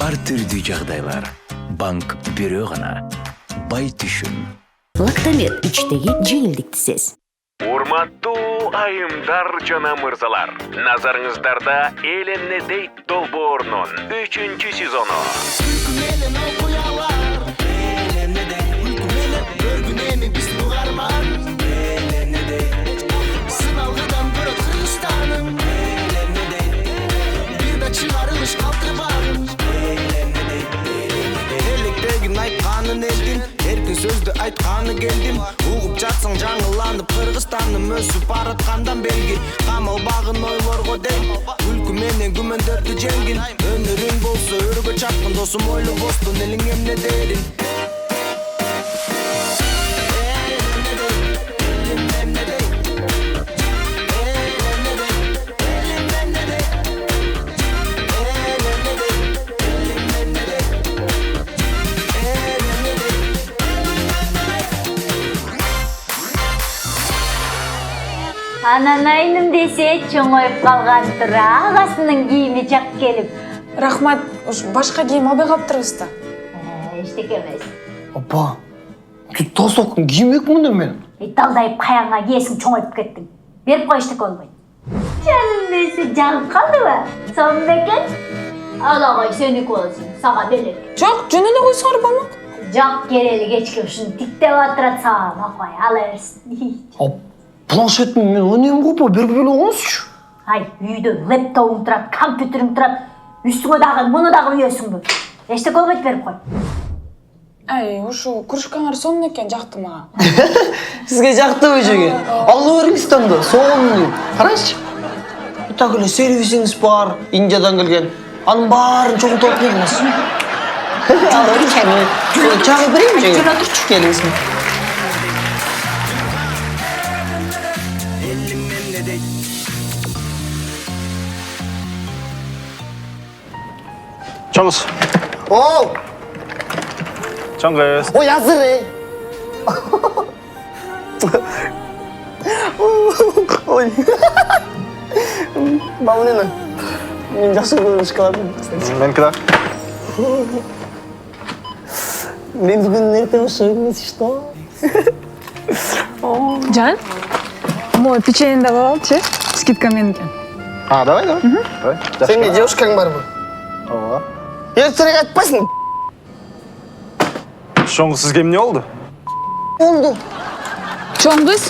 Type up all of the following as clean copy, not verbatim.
ар түрдүү жагдайлар банк бирөө гана бай түшүм. Лактомед içteki жеңилдикти сез. Урматтуу айымдар жана мырзалар, назарыңыздарда Эленне дейт долбоорунун 3-чү сезону. Erkin sözdü aytqаны келдим. Угуп жатсаң жаңыланып Кыргызстаным өсүп бараткандан белги. Камалбагын ойлорго дейм. Күлкү менен күмөндөрдү жеңгин. Өнөрүң болсо өргө чапкын досум ойло бостун элиң эмне дерин. Ананайным десе чоңоюп калган тура агасынын кийими жак келип. Рахмат, уж башка кийим албай калыптырбыз да. Эчтеке эмес. Апа, тут толстовканы киймек мында мен. Далдайып каяңа кийесиң чоңоюп кеттиң. Берип кой эчтеке болбойт. Жаным десе жагып калдыбы? Сонун бекен. Алагай сеники болсун, сага белек. Жок, жөн эле койсоңор болмок. Жак керели кечке ушуну тиктеп атырат сага бакпай ала берсин. Планшетім мен өнем қопа беріп беле оңызшы. Ай, үйдө лэптопуң турат, компьютериң турат, үстүңө дагы, муну дагы үйөсүңбү. Эчтеке болбойт берип кой. Ай, ушу кружкаңар сонун экен, жакты мага. Сізге жақтыбы жеге? Алла беріңізден да, соғымын. Қарайшы. Так эле сервисиңиз бар, Индиядан келген. Анын барын чоңутуп алып келіңіз. Алла беріңіз. Чагы берейин жеге? Жүр отурчу. Келіңіз. Чоңыз. Оу! Чоңыз. Ой, азыр. Ой. Бабынена. Мен жақсы көрген шоколадым. Менікі да. Мен бүгін ертең шоуыңыз, что? Жан, мой печенье да алчы, скидка менікен. Давай. Давай. Сенде девушкаң бар ма? Ооба. Ертерек айтпайсың. Чоңыз, сізге эмне болду? Oldu. Чоңгуз,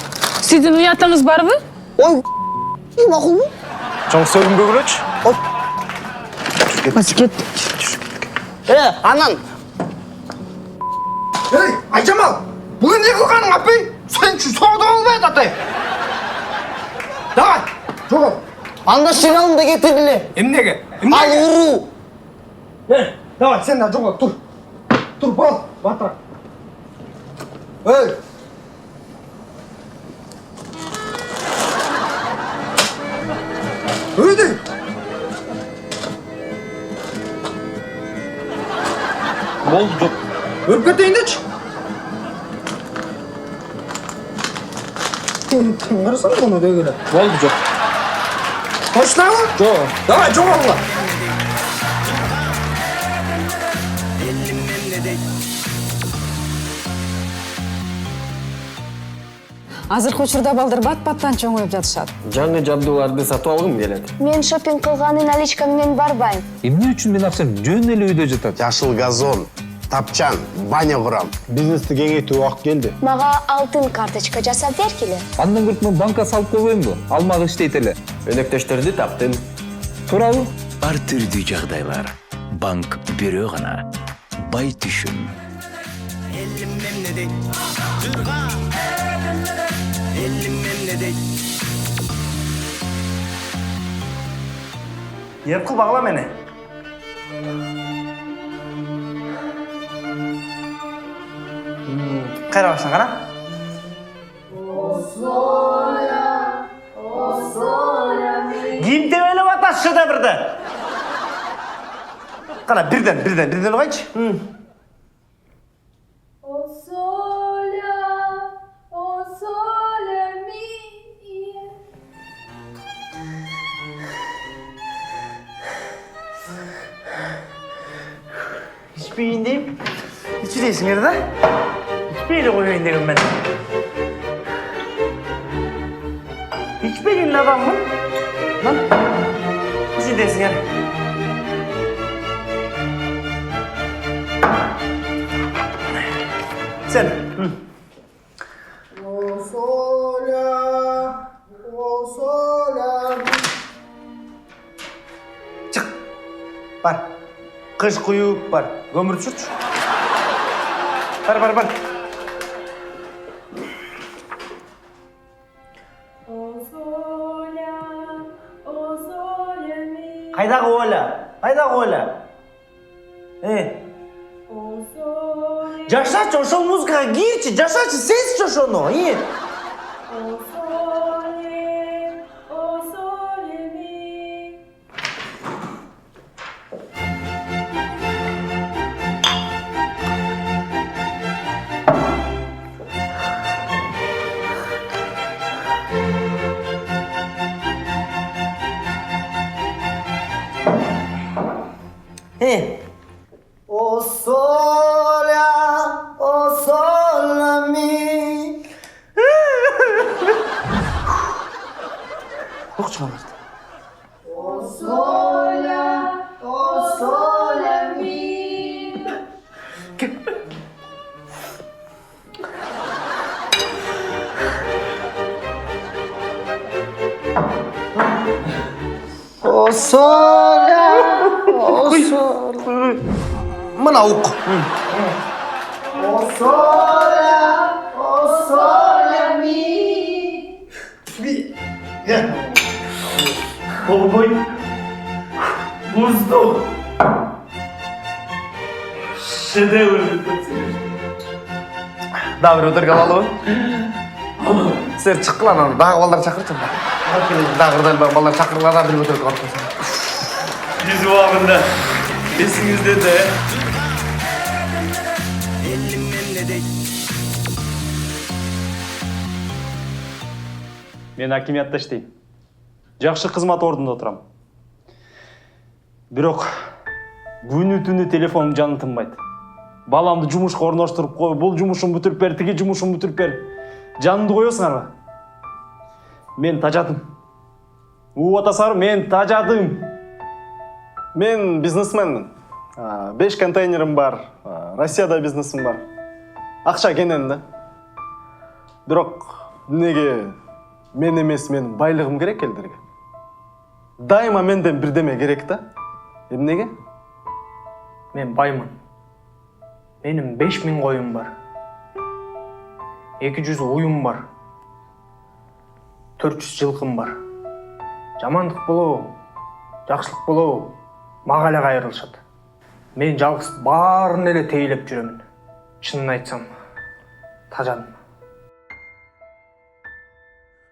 сиздин уятыңыз барбы? Ой, мақұл му? Чоңыз, сөгүнгө көрөчү. Баскет. Анан. Ey, Ayjamal, bugün ne kılganın apay? Sen şu soğuda olmayı da tay. Davay, çok. Анда шиналым да кетириле. Emnege? Ал уруу. Давай, sen de çok dur. Dur, bal, batıra. Ey. Öyle. Болду, жок. Ölüp keteyin de çık. Tıngarsan bunu değil. Болду, жок. Точно mı? Жок. Давай, çok Allah. Азыркы учурда балдар бат-баттан чоңоюп жатышат. Жаңы жабдууларды сатып алгым келет. Мен шопинг кылганы наличка менен барбайм. Эмне үчүн мен акчам жөн эле үйдө жатат? Жашыл газон, тапчан, баня курам. Бизнести кеңейтүү убакыт келди. Мага алтын карточка жасап бергиле. Андан көрүп мен банкка салып койбоймбу? Алмак иштейт эле. Өнөктөштөрдү таптым. Туурабы? Ар түрдүү жагдайлар банк бирөө гана бай түшүм. Yer kıl bağla beni. Kayra başla kana. Giyim temeli vatas şurada birde. Kana birden kaç. İçmeyin deyim. İçiresiniz de. İçmeyle koyayım derim ben. İçmeyin adam mı? Lan. İçiresiniz. Sen. Hı. Çık. Бар. Қыш құйып бар. Көмір түсірші. Бар. Қайдағы Оля? Жашачы, ошол музыкаға кирчи, жашачы, сезчи ошону. O sola mi. Yok çıkardı. O sola mi. O sola. Mına ok. O sola mi. Gel. Boy. Buzdu. Şedevr. Davr otur kalalı. Sen çık lan onu. Daha ballar çakırtın. Dağırdan ballar çakırlardan bir otur kalkın. Yüz vakında. Esinizde de. Мен акимиятта иштейм. Жакшы кызмат ордунда отурам. Бирок күнү-түнү телефонум жаным тынбайт. Баламды жумушка орноштуруп кой, бул жумушун бүтүрүп бер, тиги жумушун бүтүрүп бер. Жанымды коесуңарбы? Мен тажадым. Атасар, мен тажадым. Мен бизнесменмин. 5 контейнерим бар. Россияда бизнесим бар. Акча кенен да. Бирок неге мен эмес, менин байлыгым керек элдерге. Дайыма менден бирдеме керек да. Эмнеге? Мен баймын. Менин 5000 коюм бар. 200 уюм бар. 400 жылкым бар. Жамандык болобу, жакшылык болобу, мага эле кайрылышат. Мен жалгыз баарын эле тейлеп жүрөмүн. Чынын айтсам, тажадым.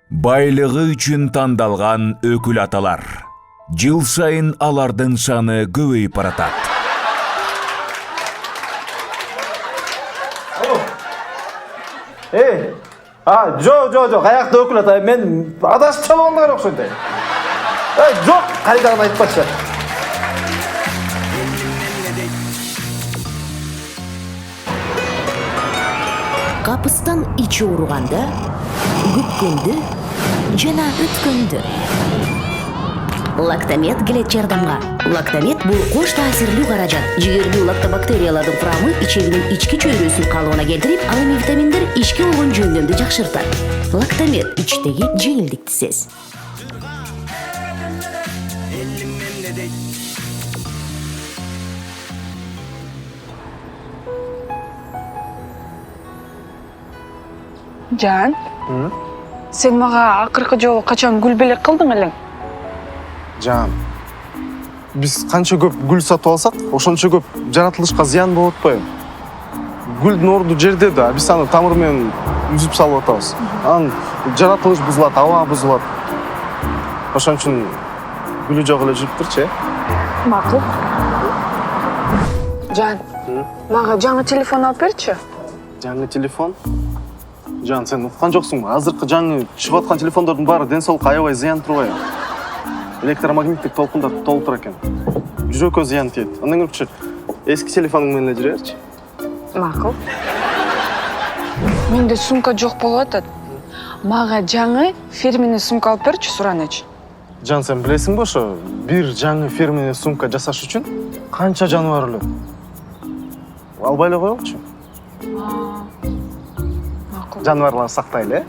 Байлыгы үчүн тандалган өкүл аталар. Жыл сайын алардын саны көбөйүп баратат. Жок, аякта өкүл ата, мен адашып чабагандыгы окшойт. Жок, кайдагын айтпачы. Капыстан ичи урганда, күткөндү жана өткөндү. Лактамет келет жардамга. Лактамет бул кош таасирлүү каражат. Жигердүү лактобактериялардын курамы ичегинин ички чөйрөсүн калыбына келтирип, ал эми витаминдер ичке болгон жөндөмдү жакшыртат. Лактамет ичтеги жеңилдикти сез. Жан, сен мага акыркы жолу качан гүл белек кылдың элең? Жан, биз канча көп гүл сатып алсак, ошончо көп жаратылышка зыян болуп атпайбы? Гүлдүн орду жерде да, биз аны тамыр менен үзүп салып атабыз. Анан жаратылыш бузулат, аба бузулат. Ошон үчүн гүлү жок эле жүрүптүрчү, Макул. Жан, мага жаңы телефон алып берчи. Жаңы телефон? Жан, сен уккан жоксуңбу? Азыркы жаңы чыгып аткан телефондордун баары ден соолукка аябай зыян турбайбы? Электромагниттик толкундар толуп тура экен. Жүрөккө зыян тиет. Андан көрчү Eski telefonun menle жүрерчи. Мақұл. Менде сумка жоқ болып атат. Мага жаңы фирменный сумка алып берчи, суранычы. Жан, сен білесің бе, ошо бир жаңы фирменный сумка жасаш үчүн канча жаныбар өлөт? Албай эле коелучу. Мақұл. Жаныбарларды сактайлы,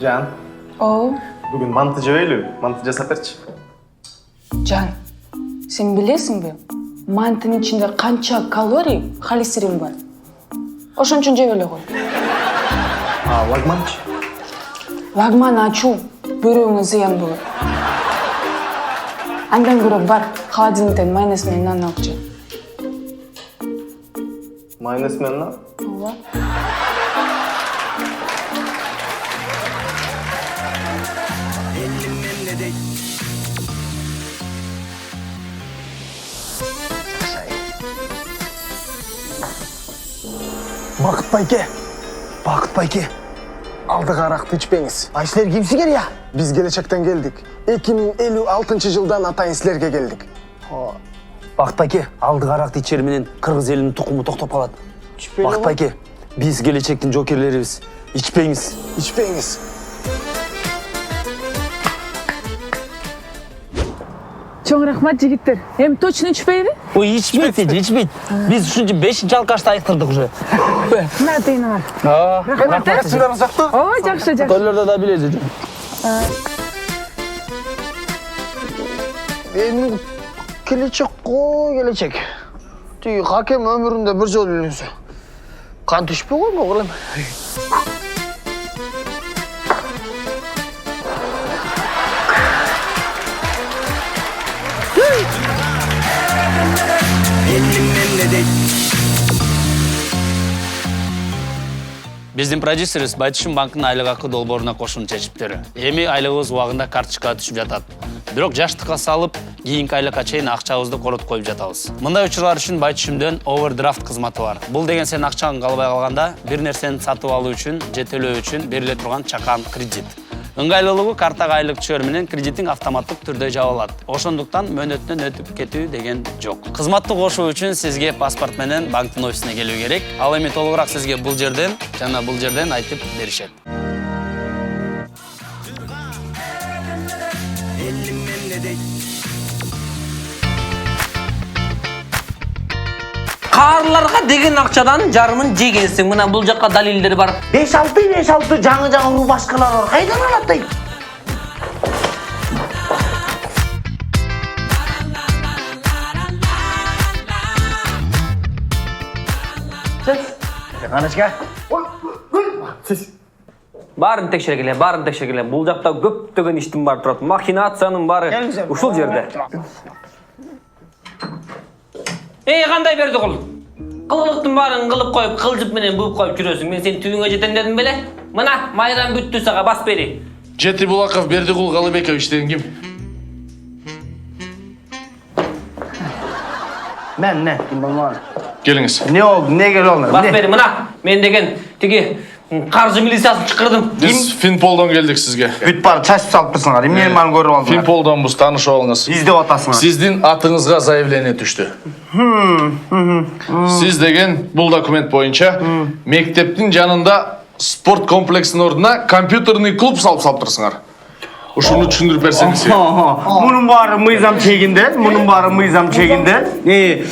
Жан, бүгүн манты жебейлүү? Манты жасап берчи. Жан, сен білесің бе? Мантының içinde қанша калорий, холестерин бар. Ошон үчүн жеп эле кой. Лагманчы? Лагман ачуу бөөрөңө зыян болот. Андан көрө бар, холодильниктен майонез менен нан алып же. Майонез менен нан? Ооба. Бақыт байке. Алдыға арақты ішпеңіз. Ай, сілер кимсігер я? Biz gelecekten geldik. 2056 жылдан атайын сілерге келдік. Бақыт байке, алдыға арақты içер менен Кыргыз елінің тұқымы тоқтап қалады. Бақыт байке, biz gelecektin жокерлерибиз. İçpеңіз. Чоң рахмат, жигиттер. Эми точно ичпейби? Ой, içmейт. Biz үшінші 5-ші алкашты айықтырдық уже. На, тыйны бар. Рахмат. О, жакшы. Көрлерді да біледі. Эми келечек қой, келечек. Түй, хакем өмірінде бір жол үйленсе. Қан түшпе ғой ма, оғылым? Биздин продюсерибиз Байтишин банкынын айлык акы долбооруна кошумча чечиптери. Эми айлыгыбыз убагында карточкага түшүп жатат. Бирок жаштыкка салып, кийинки айлыкка чейин акчабызды коротуп коюп жатабыз. Мындай учурлар үчүн Байтишимден овердрафт кызматы бар. Бул деген сенин акчаң калбай калганда бир нерсени сатып алуу үчүн же төлөө үчүн бериле турган чакан кредит. Ыңгайлуулугу картага айлык түшөр менен кредитиң автоматтык түрдө жабылат. Ошондуктан мөөнөтүнөн өтүп кетүү деген жок. Кызматты кошуу үчүн сизге паспорт менен банктын офисине келүү керек. Ал эми толугураак сизге бул жерден айтып беришет. Карларга деген акчадан жарымын жегенсиң. Мына бул жакка далилдери бар. 5-6 жаңы башкалар бар. Кайдан алат дейт? Канычка? Барын текшере келе. Бул жакта көптөгөн иштин бар турат. Махинациянын бары ушул жерде. Кандай берди кул? Кылыктын барын кылып коюп, кылжып менен буup коюп жүрөсүң. Мен сени түбүңө жетем дедим беле? Мына майдан бүттү сага бас бери. Жети Булаков Бердикул Галыбекович деген ким? Мен, ким болмаған? Келиңиз. Не oldu, ne gel oldu? Бас бери, мына. Мен деген тиги каржы милициясын чакырдым. Биз Финполдон келдик сизге. Бүт бар, чачып салып тұрсыңар. Эмне маны көрүп алдыңар? Финполдонбуз, таанышып алыңыз. Издеп атасыңар. Сиздин атыңызга заявление түштү. Сиз деген бул документ боюнча мектептин жанында спорт комплексинин ордуна компьютерный клуб салып тұрсыңар. Ушуну түшүндүрүп берсеңиз. Мунун баары мыйзам чегинде.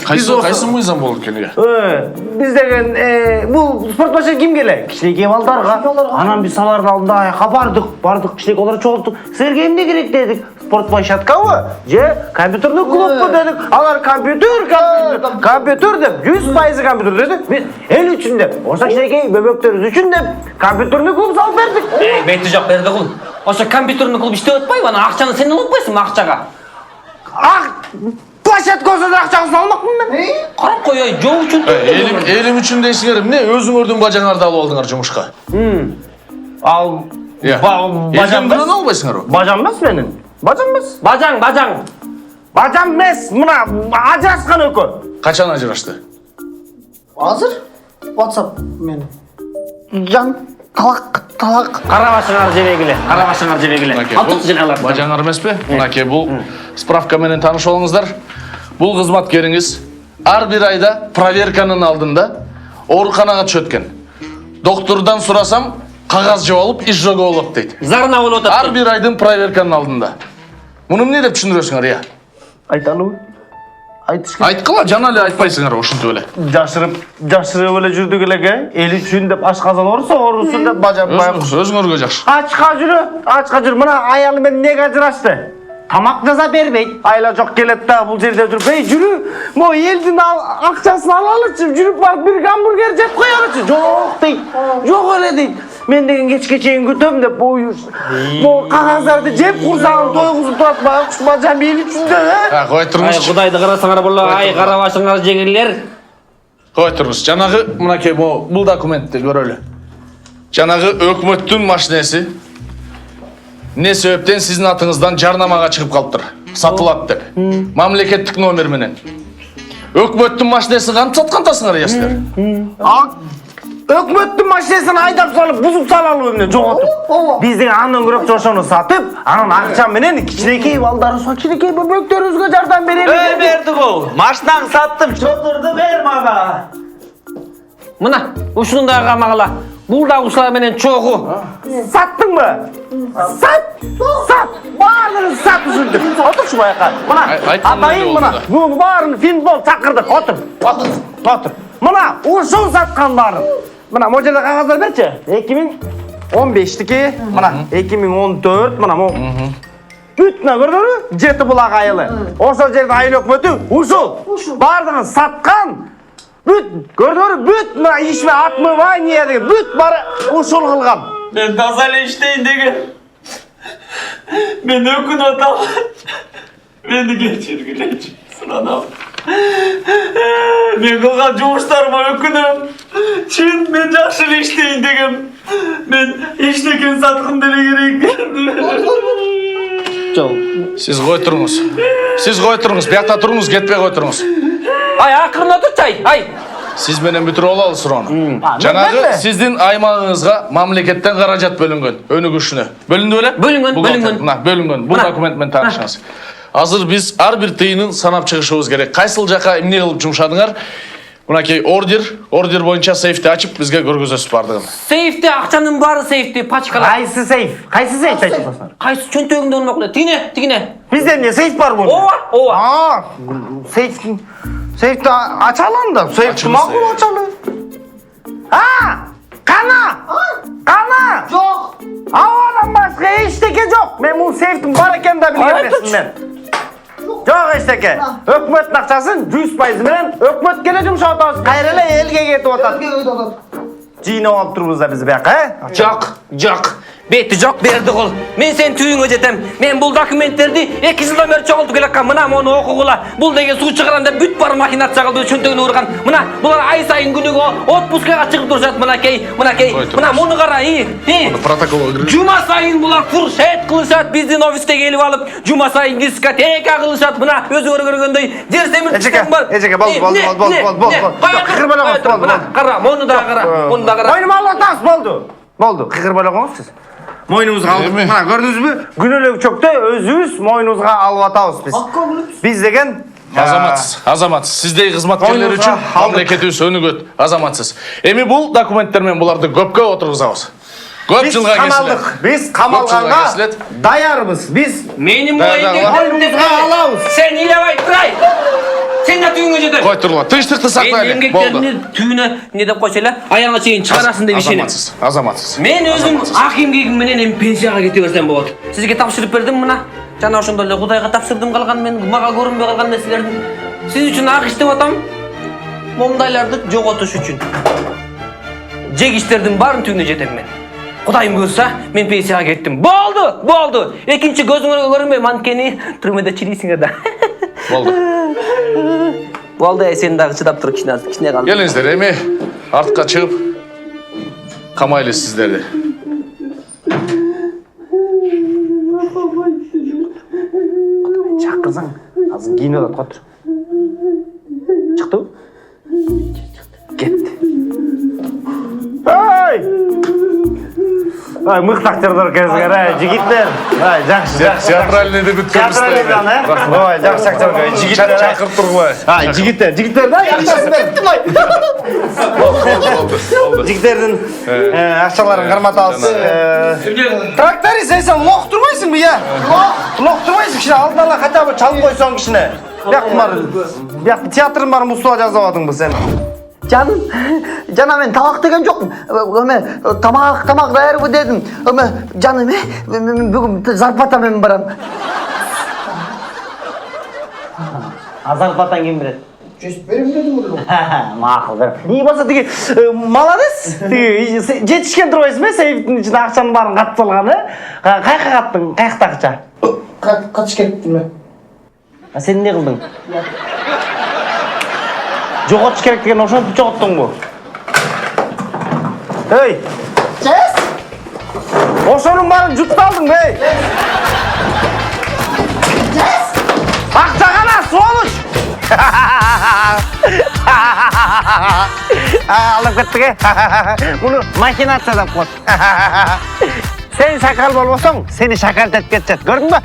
Кайсы мыйзам болот экен? Биз деген бул спорт башы ким келе? Кичинекей балдарга. Анан биз алардын алдында айка бардык, кичинекей алар чогулттук. Силерге эмне керек дедик? Спорт площадкабы? Же компьютерный клуббу дедик. Алар компьютер деп 100% компьютер дедик. Биз эл үчүн деп, ошо кичинекей бөбөктөрүбүз үчүн деп компьютерный клуб салып бердик. Бети жок берди кул. Ошо компьютерный клуб иштеп атпайбы? Ана акчаны сен алып койсуңбу акчага? Площадка болсо да акчасын салмакмын мен. Карап кой, жол үчүн. Элим үчүн дейсиңер эмне? Өзүңөрдүн бажаңарды алып алдыңар жумушка. Ал бажам менен албайсыңарбы? Бажам эмес менин. Бажам эмес. Бажам эмес. Мына ажырашкан экөө. Качан ажырашты? Азыр WhatsApp менен. Жан талак. Карабашыңар жебегиле. Алтын жиналар. Бажаңар эмеспи? Мынаке бул справка менен тааныш болуңуздар. Бул кызматкериңиз ар бир айда проверканын алдында ооруканага түшөт экен. Доктордан сурасам, кагаз жеп алып, иш жого болот дейт. Зарына болуп атат. Ар бир айдын проверканын алдында. Муну эмне деп түшүндүрөсүңөр, я? Айталыбы? Айтыш керек. Айткыла, жана эле айтпайсыңар ошентип эле. Жашырып эле жүрдүк эле, эл үчүн деп ашказан орусо, орусун деп бажаппай. Өзүңөргө жакшы. Ачка жүрү. Мына аялы менен неге ажырашты? Тамак жаза бербейт. Айла жок келет да бул жерде жүрүп, "Эй, жүрү. Мо элдин акчасын алалычы, жүрүп барып бир гамбургер жеп коелучу." Жок дейт. Жок эле дейт. Мен деген кечке чейин күтөм деп бу кагаздарды жеп курсагын тойгузуп турат бажам эл үчүн да. Кой туруңуз. Кудайды карасаңар боло, ай карабашыңар жеңилер. Кой туруңуз. Жанагы мынакей бул документти көрөлү. Жанагы өкмөттүн машинеси эмне себептен сиздин атыңыздан жарнамага чыгып калыптыр. Сатылат деп. Мамлекеттик номер менен. Өкмөттүн машинесин кантип саткантасыңар ясыздар? Өкмөттүн машинесин айдап салып, бузуп салалы эмне жоготуп. Биз деген андан көрөк ошону сатып, анан акча менен кичинекей балдарыбызга, кичинекей бөбөктөрүбүзгө жардам беребиз. Берди бул. Машинаңды саттым, чотурду бер мага. Мына, ушуну да камагыла. Бул да ушулар менен чогуу. Саттыңбы? Сат! Баарын сат ушунду. Отурчу баяка. Мына, атайын мына. Буну баарын финбол чакырдык. Отур. Мына, ушул саткан баарын. Мына, могу жерде кагаздар берчи. 2015-тики, мына 2014, мына мо. Бүтүнө көрдүңөрбү? Жети булак айылы. Ошол жерде айыл өкмөтү ушул. Баардыгын саткан. Бүт, көрдүңөрбү? Бүт мына ишме отмывание деген бүт бары ушул кылган. Мен таза эле иштейин деген. Мен өкүнөт ал. Мени кечиргилечи, суранам. Мен кылган жумуштарыма өкүнөм. Чын мен жакшы эле иштейин дегем. Мен эчтекен саткым деле керек. Жок. Сиз кой туруңуз. Биякта туруңуз, кетпей кой туруңуз. Ай, акырын отурчай. Ай. Сиз менен бүтүрүп алалы суроону. Жанагы сиздин аймагыңызга мамлекеттен каражат бөлүнгөн, өнүгүшүнө. Бөлүндү беле? Бөлүнгөн. Мына, бөлүнгөн. Бул документ менен таанышыңыз. Азыр биз ар бир тыйынын санап чыгышыбыз керек. Кайсыл жака эмне кылып жумшадыңар? Мынакей ордер боюнча сейфти ачып бизге көргөзөсүз бардыгын. Сейфте акчанын бары сейфте пачкалар. Кайсы сейф айтасыңар? Кайсы чөнтөгүңдө болмок эле. Тигине. Бизде эмне сейф бар болду? Ооба. Сейфти ачалы анда. Сейфти макул ачалы. Кана! Жок. Авадан башка эчтеке жок. Мен бул сейфтин бар экенин да билген эмесмин мен. Жок эчтеке. Өкмөттүн акчасын 100% менен өкмөткө эле жумшап атабыз. Кайра эле элге кетип атат. Жыйнап алып турбуз да биз бияка, Жок. Бети жок берди кол. Мен сен түйүңө жетем. Мен бул документтерди 2 жылдан бери чогултуп келаткан. Мына мону окугула. Бул деген суу чыгарганда бүт бар махинация кылды, чөнтөгүнө урган. Мына булар ай сайын күнүгө отпускага чыгып турушат. Мынакей. Мына муну кара. Муну протоколго киргиз. Жума сайын булар фуршет кылышат, биздин офисте келип алып, жума сайын дискотека кылышат. Мына өзүңөр көргөндөй жер семир түшкөн бар. Эчеке бол. Кара, мону да кара. Мойнума алып атабыз, болду. Кыйкырбай эле коңуз сиз. Мойнубузга алдык. Мына көрдүңүзбү? Күнөлүк чөктө өзүбүз мойнубузга алып атабыз биз. Биз деген Азаматсыз. Сиздей кызматкерлер үчүн мамлекетибиз өнүгөт. Азаматсыз. Эми бул документтер менен буларды көпкө отургузабыз. Көп жылга кесилет. Биз камалганга даярбыз. Биз менин мойнумузга алабыз. Сен илебай турай. Сен да түйүңө жетер. Кой турла. Тынчтыкты сактайлы. Болду. Түйүнө не деп койчу эле? Аяңа чейин чыгарасын деп ишенем. Азаматсыз. Мен өзүм акимдигим менен эми пенсияга кете берсем болот. Сизге тапшырып бердим мына. Жана ошондой эле Кудайга тапшырдым калган мен мага көрүнбөй калган нерселерди. Сиз үчүн ак иштеп атам. Момундайларды жоготуш үчүн. Жегиштердин баарын түйүнө жетем мен. Кудайым көрсө, мен пенсияга кеттим. Болду. Экинчи көзүңөргө көрүнбөй манкени түрмөдө чирийсиңер да. Болду, сен дагы чыдап тур, кичине калды. Келиңиздер, эми артка чыгып камайлы сиздерди. Чакырсаң, азыр кийинип атат, котур. Чыктыбы? Кетти. Эй! Ай, мықты актерлар келсеңер, жигиттер. Ай, жақсы. Театральныйды бүткөнбүз. Ой, жақсы актерлар, жигиттер. Чакырып тургула. Ай, жигиттер, да, акчасын бериптим ай. Жигиттердин акчаларын карматабыз. Тракторист, сен лох турбайсыңбы, я? Лох турбайсың, кичине алдын ала хотя бы чалып койсоң кичине. Бияк театрдын баарын устуга жазып атыңбы сен? Canım, canım ben tabak degen yokum. Tamak dayarı dedim. Canım, bugün zarpata ben baram. Zarpatan kim bilet? Just benim dedim bunu. Maqul, bir. İyi bolsa tigi, malades. Tigi, жетишкен турбайсың бе? Сейфтин ичине акчанын баарын катып салганы. Кайка каттың? Каякта акча? Kaç kerettim ben? Sen ne kıldın? Жоғотуш керек деген ошентип жоготтуңбу? Эй! Ses! Ошонун баарын жутуп алдың бе? Ses! Акча кана, сволочь! Алып кеттик, муну махинация деп коет. Сен шакал болбосоң, сени шакартып кетет, көрдүңбү?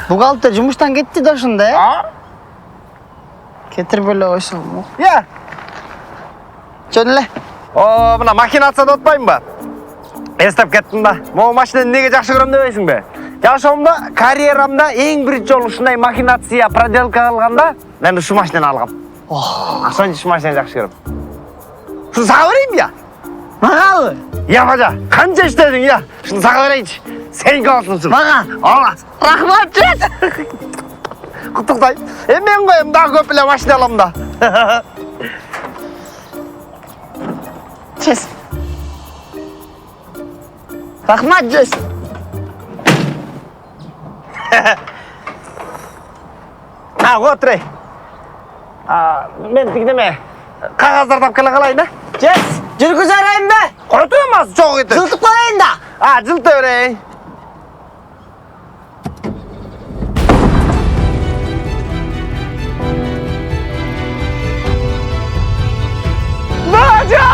Бухгалтер жумуштан кетти да ошондо, Кетирип эле койсоң. Я. Жөн эле. О, мына махинацияда отпаймынбы? Эстеп кеттим да. Могу машинаны неге жакшы көрөм дебейсиңби? Жашоомдо, карьерамда эң биринчи жолу ушундай махинация, проделка кылганда, мен ушу машинаны алгам. Ошон ушу машинаны жакшы көрөм. Ушуну сага берейинби я? Магабы? Я бажа, канча иштедиң я? Ушуну сага берейинчи. Сеники болсун. Мага? Ала. Рахмат, жет! Куттуктайм. Мен коем дагы көп эле машина алам да. Чес. Рахмат, жес. Отур. Мен тигнеме? Кагаздар тапкеле калайын да? Жес, жүргүзө берейинби? Кой турмас, чогуу кетет. Жылтып коеюн да. Жылта берейин. Бажа!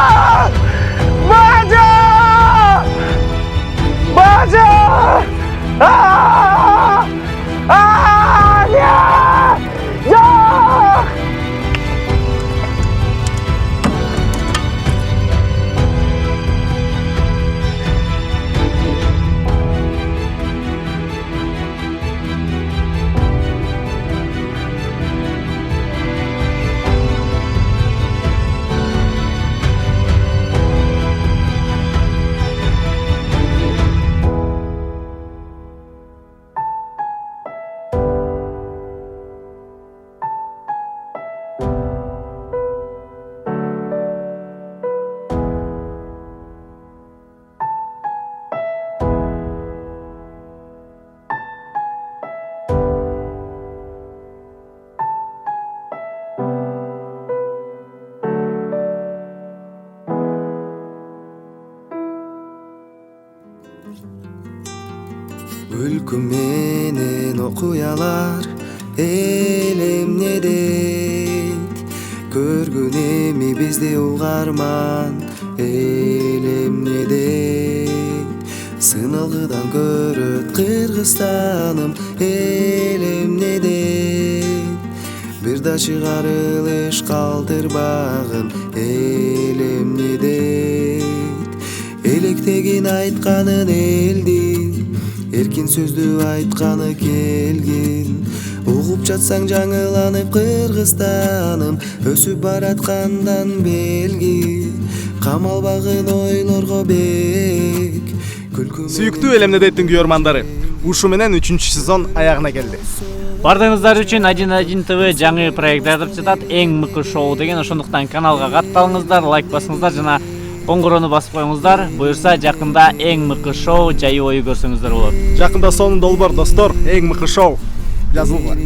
Өлкү менен окуялар элемне дейт, көргөн эми бизди угарман элемне дейт, сыналгыдан көрөт Кыргызстаным элемне дейт, бир да чыгарылыш калтырбагын элемне дейт, электегин айтканын элдин эркин сөздү айтканы келгин, угуп жатсаң жаңыланып Кыргызстаным өсүп бараткандан белги, камалбагын ойлорго бек. Сүйүктүү элемне дейттин күйөрмандары, ушу менен 3-чү сезон аягына келди. Бардыгыңыздар үчүн 1-1 ТВ жаңы проект айтып жатат, эң мыкты шоу деген. Ошондуктан каналга катталыңыздар, лайк басыңыздар жана коңгурону басып коюңуздар. Буюрса жакында эң мыкты шоу жайы ою көрсөңүздөр болот. Жакында сонун долбоор достор, эң мыкты шоу жазылган.